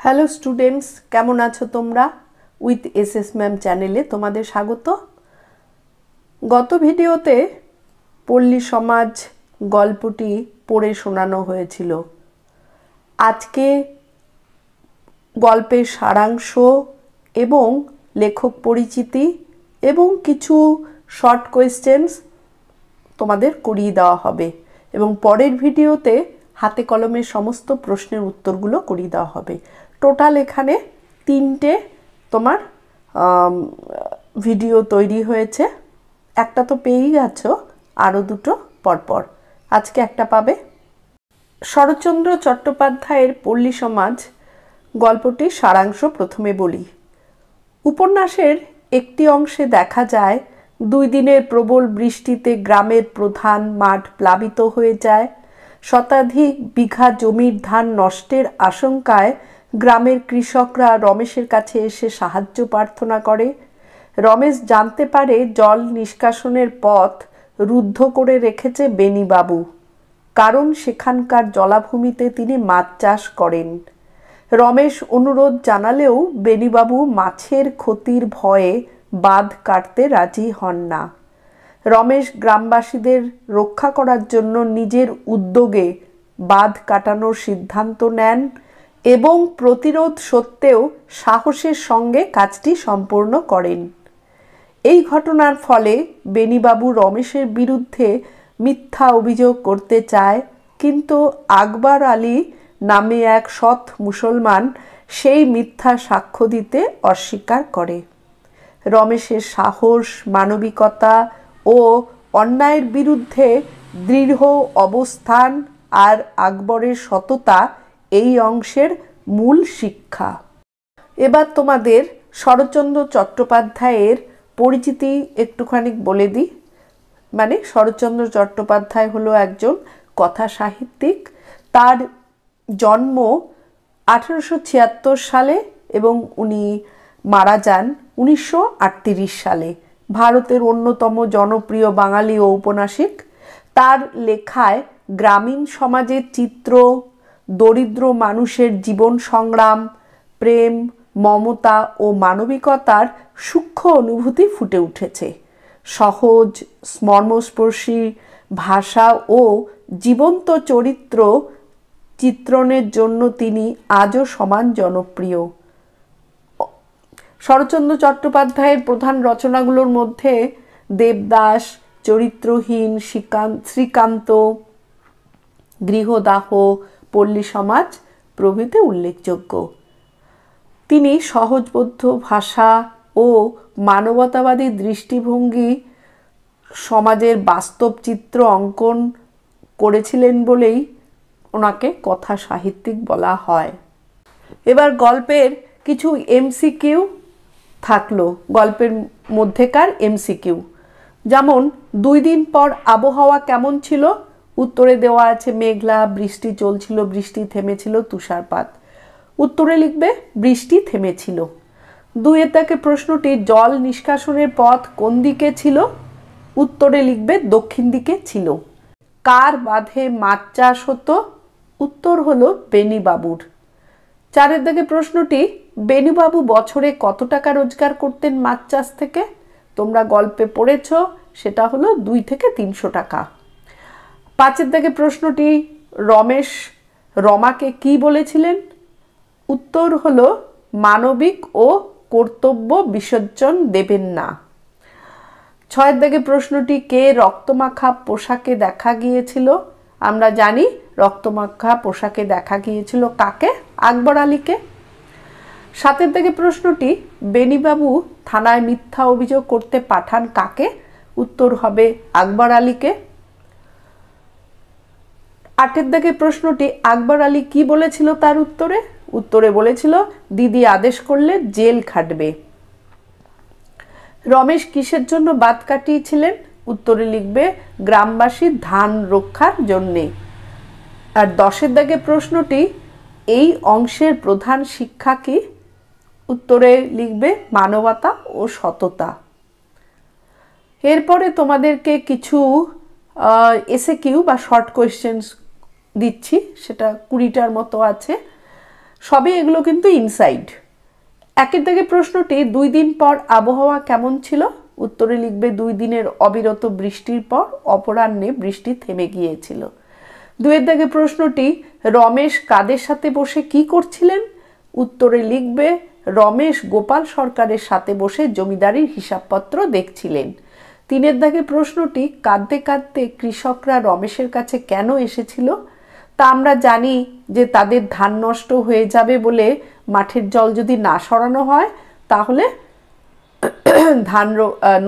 Hello students, কেমন আছো তোমরা? উইথ এসএস ম্যাম চ্যানেলে তোমাদের স্বাগত। গত ভিডিওতে পল্লী সমাজ গল্পটি পড়ে শোনানো হয়েছিল। আজকে গল্পের সারাংশ এবং লেখক পরিচিতি এবং কিছু শর্ট কোয়েশ্চেন্স তোমাদের করিয়ে দেওয়া হবে এবং পরের ভিডিওতে হাতে কলমে সমস্ত প্রশ্নের উত্তরগুলো করিয়ে দেওয়া হবে। টোটাল এখানে 3টে তোমার ভিডিও তৈরি হয়েছে। একটা তো পেয়েই গেছো, আরও 2টো পরপর, আজকে একটা পাবে। শরৎচন্দ্র চট্টোপাধ্যায়ের পল্লী সমাজ গল্পটির সারাংশ প্রথমে বলি। উপন্যাসের একটি অংশে দেখা যায় 2 দিনের প্রবল বৃষ্টিতে গ্রামের প্রধান মাঠ প্লাবিত হয়ে যায়। শতাধিক বিঘা জমির ধান নষ্টের আশঙ্কায় গ্রামের কৃষকরা রমেশের কাছে এসে সাহায্য প্রার্থনা করে। রমেশ জানতে পারে জল নিষ্কাশনের পথ রুদ্ধ করে রেখেছে বেণীবাবু, কারণ সেখানকার জলাভূমিতে তিনি মাছ চাষ করেন। রমেশ অনুরোধ জানালেও বেণীবাবু মাছের ক্ষতির ভয়ে বাঁধ কাটতে রাজি হন না। রমেশ গ্রামবাসীদের রক্ষা করার জন্য নিজের উদ্যোগে বাঁধ কাটানোর সিদ্ধান্ত নেন এবং প্রতিরোধ সত্ত্বেও সাহসের সঙ্গে কাজটি সম্পূর্ণ করেন। এই ঘটনার ফলে বেণীবাবু রমেশের বিরুদ্ধে মিথ্যা অভিযোগ করতে চায়, কিন্তু আকবর আলী নামে এক সৎ মুসলমান সেই মিথ্যা সাক্ষ্য দিতে অস্বীকার করে। রমেশের সাহস, মানবিকতা ও অন্যায়ের বিরুদ্ধে দৃঢ় অবস্থান আর আকবরের সততা এই অংশের মূল শিক্ষা। এবার তোমাদের শরৎচন্দ্র চট্টোপাধ্যায়ের পরিচিতি একটুখানি বলে দিই। মানে শরৎচন্দ্র চট্টোপাধ্যায় হলো একজন কথা সাহিত্যিক। তার জন্ম 1876 সালে এবং উনি মারা যান 1938 সালে। ভারতের অন্যতম জনপ্রিয় বাঙালি ঔপন্যাসিক। তার লেখায় গ্রামীণ সমাজের চিত্র, দরিদ্র মানুষের জীবন সংগ্রাম, প্রেম, মমতা ও মানবিকতার সূক্ষ্ম অনুভূতি ফুটে উঠেছে। সহজ, মর্মস্পর্শী ভাষা ও জীবন্ত চরিত্র চিত্রণের জন্য তিনি আজও সমান জনপ্রিয়। শরৎচন্দ্র চট্টোপাধ্যায়ের প্রধান রচনাগুলোর মধ্যে দেবদাস, চরিত্রহীন, শ্রীকান্ত, গৃহদাহ, পল্লী সমাজ প্রভৃতি উল্লেখযোগ্য। তিনি সহজবোধ্য ভাষা ও মানবতাবাদী দৃষ্টিভঙ্গি সমাজের বাস্তব চিত্র অঙ্কন করেছিলেন বলেই ওনাকে কথা সাহিত্যিক বলা হয়। এবার গল্পের কিছু এমসিকিউ থাকলো, গল্পের মধ্যেকার এমসিকিউ। যেমন 2 দিন পর আবহাওয়া কেমন ছিল? উত্তরে দেওয়া আছে মেঘলা, বৃষ্টি চলছিল, বৃষ্টি থেমেছিল, তুষারপাত। উত্তরে লিখবে বৃষ্টি থেমেছিল। 2 থেকে প্রশ্নটি জল নিষ্কাশনের পথ কোন দিকে ছিল? উত্তরে লিখবে দক্ষিণ দিকে ছিল। কার বাঁধে মাছ চাষ হতো? উত্তর হলো বেণীবাবুর। 4 থেকে প্রশ্নটি বেণীবাবু বছরে কত টাকা রোজগার করতেন মাছ চাষ থেকে? তোমরা গল্পে পড়েছ, সেটা হলো 2 থেকে 300 টাকা। 5 থেকে প্রশ্নটি রমেশ রমাকে কি বলেছিলেন? উত্তর হলো মানবিক ও কর্তব্য বিসর্জন দেবেন না। 6 থেকে প্রশ্নটি কে রক্তমাখা পোশাকে দেখা গিয়েছিল? আমরা জানি রক্তমাখা পোশাকে দেখা গিয়েছিল কাকে? আকবর আলীকে। 7 থেকে প্রশ্নটি বেণীবাবু থানায় মিথ্যা অভিযোগ করতে পাঠান কাকে? উত্তর হবে আকবর আলীকে। 8 থেকে প্রশ্নটি আকবর আলী কি বলেছিল তার উত্তরে? উত্তরে বলেছিল দিদি আদেশ করলে জেল খাটবে। রমেশ কিসের জন্য বাঁধ কাটিয়েছিলেন? উত্তরে লিখবে গ্রামবাসীর ধান রক্ষার জন্যে। আর 10 থেকে প্রশ্নটি এই অংশের প্রধান শিক্ষা কি? উত্তরে লিখবে মানবতা ও সততা। এরপরে তোমাদেরকে কিছু এসএকিউ বা শর্ট কোয়েশ্চেন্স দিচ্ছি, সেটা 20টার মতো আছে। সবই এগুলো কিন্তু ইনসাইড। একের দাগে প্রশ্নটি 2 দিন পর আবহাওয়া কেমন ছিল? উত্তরে লিখবে 2 দিনের অবিরত বৃষ্টির পর অপরাহ্নে বৃষ্টি থেমে গিয়েছিল। 2 দাগে প্রশ্নটি রমেশ কাদের সাথে বসে কি করছিলেন? উত্তরে লিখবে রমেশ গোপাল সরকারের সাথে বসে জমিদারির হিসাবপত্র দেখছিলেন। 3 দাগে প্রশ্নটি কাঁদতে কাঁদতে কৃষকরা রমেশের কাছে কেন এসেছিল? তা আমরা জানি যে তাদের ধান নষ্ট হয়ে যাবে বলে মাঠের জল যদি না সরানো হয় তাহলে ধান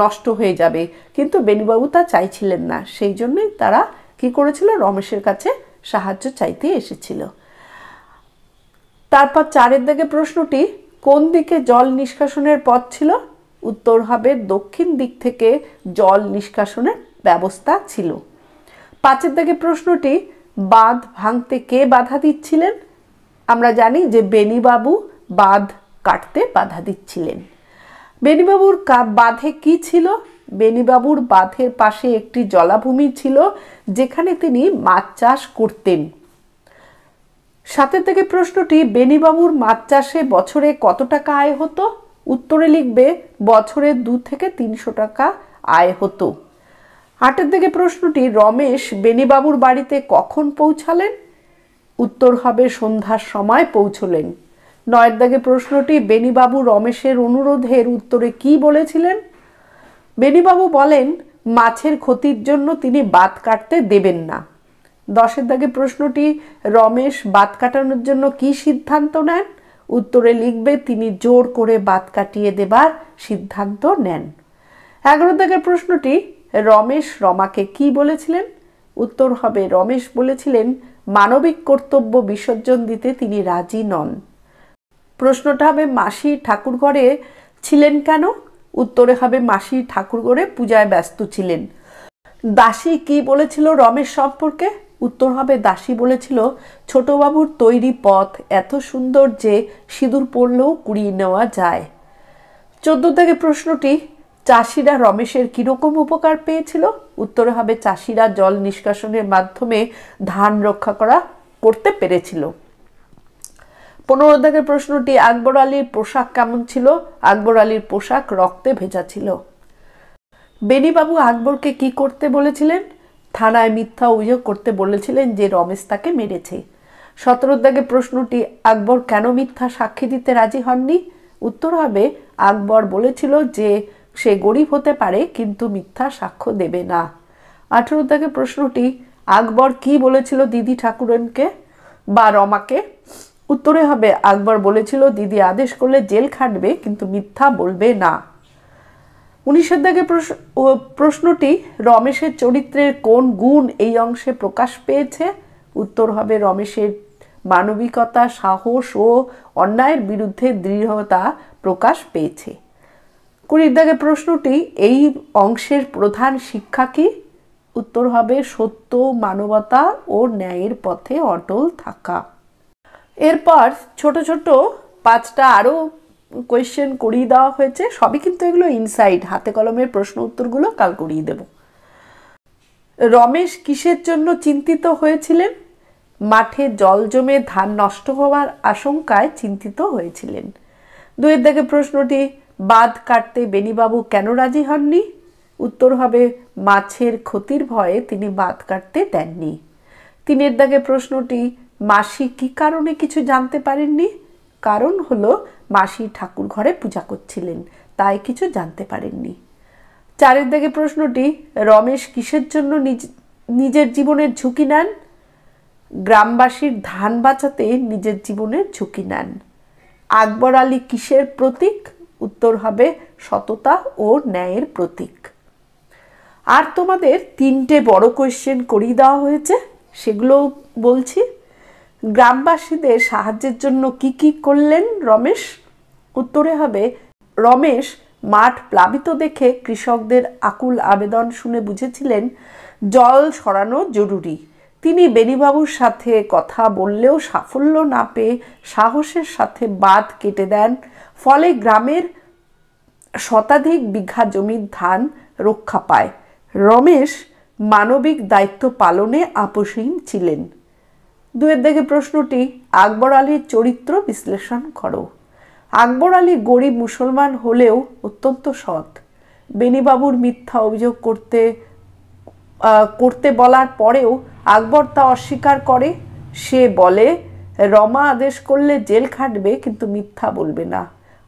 নষ্ট হয়ে যাবে, কিন্তু বেণীবাবু তা চাইছিলেন না, সেই জন্যই তারা কি করেছিল, রমেশের কাছে সাহায্য চাইতে এসেছিল। তারপর 4 দাগে প্রশ্নটি কোন দিকে জল নিষ্কাশনের পথ ছিল? উত্তর হবে দক্ষিণ দিক থেকে জল নিষ্কাশনের ব্যবস্থা ছিল। 5 দাগে প্রশ্নটি বাঁধ ভাঙতে কে বাধা দিচ্ছিলেন? আমরা জানি যে বেণীবাবু বাঁধ কাটতে বাধা দিচ্ছিলেন। বেণীবাবুর বাঁধে কি ছিল? বেণীবাবুর বাঁধের পাশে একটি জলাভূমি ছিল যেখানে তিনি মাছ চাষ করতেন। 7 থেকে প্রশ্নটি বেণীবাবুর মাছ চাষে বছরে কত টাকা আয় হতো? উত্তরে লিখবে বছরে 2 থেকে 300 টাকা আয় হতো। 8 থেকে প্রশ্নটি রমেশ বেণীবাবুর বাড়িতে কখন পৌঁছালেন? উত্তর হবে সন্ধ্যার সময় পৌঁছলেন। 9 দাগে প্রশ্নটি বেণীবাবু রমেশের অনুরোধের উত্তরে কি বলেছিলেন? বেণীবাবু বলেন মাছের ক্ষতির জন্য তিনি বাঁধ কাটতে দেবেন না। 10 দাগে প্রশ্নটি রমেশ বাঁধ কাটানোর জন্য কি সিদ্ধান্ত নেন? উত্তরে লিখবে তিনি জোর করে বাঁধ কাটিয়ে দেবার সিদ্ধান্ত নেন। 11 দাগের প্রশ্নটি রমেশ রমাকে কি বলেছিলেন? উত্তর হবে রমেশ বলেছিলেন মানবিক কর্তব্য বিসর্জন দিতে তিনি রাজি নন। প্রশ্নটা হবে মাসি ঠাকুরঘরে ছিলেন কেন? উত্তরে হবে মাসি ঠাকুরঘরে পূজায় ব্যস্ত ছিলেন। দাসী কি বলেছিল রমেশ সম্পর্কে? উত্তর হবে দাসী বলেছিল ছোটবাবুর তৈরি পথ এত সুন্দর যে সিঁদুর পড়লেও কুড়িয়ে নেওয়া যায়। 14 থেকে প্রশ্নটি চাষিরা রমেশের কিরকম উপকার পেয়েছিল? উত্তরে হবে চাষিরা জল নিষ্কাশনের মাধ্যমে ধান রক্ষা করতে পেরেছিল। 15 থেকে প্রশ্নটি আকবর আলীর পোশাক কেমন ছিল? আকবর আলীর পোশাক রক্তে ভেজা ছিল। বেণীবাবু আকবরকে কি করতে বলেছিলেন? থানায় মিথ্যা অভিযোগ করতে বলেছিলেন যে রমেশ তাকে মেরেছে। 17 দাগে প্রশ্নটি আকবর কেন মিথ্যা সাক্ষী দিতে রাজি হননি? উত্তর হবে আকবর বলেছিল যে সে গরিব হতে পারে কিন্তু মিথ্যা সাক্ষ্য দেবে না। 18 দাগে প্রশ্নটি আকবর কি বলেছিল দিদি ঠাকুরনকে বা রমাকে? উত্তরে হবে আকবর বলেছিল দিদি আদেশ করলে জেল খাটবে কিন্তু মিথ্যা বলবে না। 19 দাগে প্রশ্নটি রমেশের চরিত্রের কোন গুণ এই অংশে প্রকাশ পেয়েছে? উত্তর হবে রমেশের মানবিকতা, সাহস ও অন্যায়ের বিরুদ্ধে দৃঢ়তা প্রকাশ পেয়েছে। 20 দাগে প্রশ্নটি এই অংশের প্রধান শিক্ষা কি? উত্তর হবে সত্য, মানবতা ও ন্যায়ের পথে অটল থাকা। এরপর ছোট ছোট 5টা আরও কোয়েশ্চেন করিয়ে দেওয়া হয়েছে, সবই কিন্তু এগুলো ইনসাইড, হাতে কলমের প্রশ্ন উত্তরগুলো কাল করিয়ে দেব। রমেশ কিসের জন্য চিন্তিত হয়েছিলেন? মাঠে জল জমে ধান নষ্ট হওয়ার আশঙ্কায় চিন্তিত হয়েছিলেন। 2 দাগে প্রশ্নটি বাঁধ কাটতে বেণীবাবু কেন রাজি হননি? উত্তর হবে মাছের ক্ষতির ভয়ে তিনি বাঁধ কাটতে দেননি। 3 দাগে প্রশ্নটি মাসি কি কারণে কিছু জানতে পারেননি? কারণ হলো মাসি ঠাকুর ঘরে পূজা করছিলেন, তাই কিছু জানতে পারেননি। 4 দাগে প্রশ্নটি রমেশ কিসের জন্য নিজের জীবনের ঝুঁকি নেন? গ্রামবাসীর ধান বাঁচাতে নিজের জীবনের ঝুঁকি নেন। আকবর আলী কিসের প্রতীক? উত্তর হবে সততা ও ন্যায়ের প্রতীক। আর তোমাদের 3টে বড় কোয়েশ্চেন করিয়ে দেওয়া হয়েছে, সেগুলো বলছি। গ্রামবাসীদের সাহায্যের জন্য কি কি করলেন রমেশ? উত্তরে হবে রমেশ মাঠ প্লাবিত দেখে কৃষকদের আকুল আবেদন শুনে বুঝেছিলেন জল সরানো জরুরি। তিনি বেণীবাবুর সাথে কথা বললেও সাফল্য না পেয়ে সাহসের সাথে বাঁধ কেটে দেন, ফলে গ্রামের শতাধিক বিঘা জমির ধান রক্ষা পায়। রমেশ মানবিক দায়িত্ব পালনে আপোষহীন ছিলেন। দুয়ের দিকে প্রশ্নটি, আকবর আলীর চরিত্র বিশ্লেষণ করো। আকবর আলী গরিব মুসলমান হলেও অত্যন্ত সৎ। বেনিবাবুর মিথ্যা অভিযোগ করতে বলার পরেও আকবর তা অস্বীকার করে। সে বলে রমা আদেশ করলে জেল খাটবে, কিন্তু মিথ্যা বলবে না।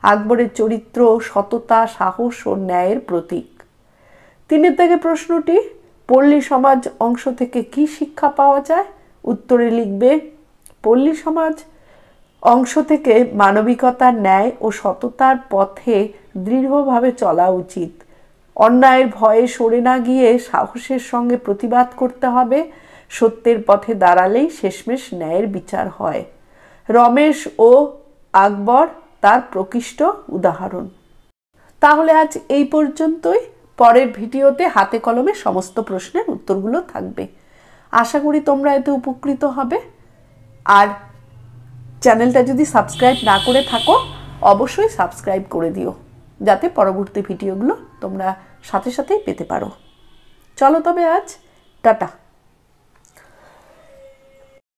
আকবরের চরিত্র সততা, সাহস ও ন্যায়ের প্রতীক। তিনের থেকে প্রশ্নটি, পল্লী সমাজ অংশ থেকে কি শিক্ষা পাওয়া যায়? উত্তরে লিখবে, পল্লী সমাজ অংশ থেকে মানবিকতার, ন্যায় ও সততার পথে দৃঢ়ভাবে চলা উচিত। অন্যায়ের ভয়ে সরে না গিয়ে সাহসের সঙ্গে প্রতিবাদ করতে হবে। সত্যের পথে দাঁড়ালেই শেষমেশ ন্যায়ের বিচার হয়। রমেশ ও আকবর তার প্রকৃষ্ট উদাহরণ। তাহলে আজ এই পর্যন্তই। পরের ভিডিওতে হাতে কলমে সমস্ত প্রশ্নের উত্তরগুলো থাকবে। আশা করি তোমরা এতে উপকৃত হবে। আর চ্যানেলটা যদি সাবস্ক্রাইব না করে থাকো, অবশ্যই সাবস্ক্রাইব করে দিও, যাতে পরবর্তী ভিডিওগুলো তোমরা সাথে সাথেই পেতে পারো। চলো তবে আজ টাটা।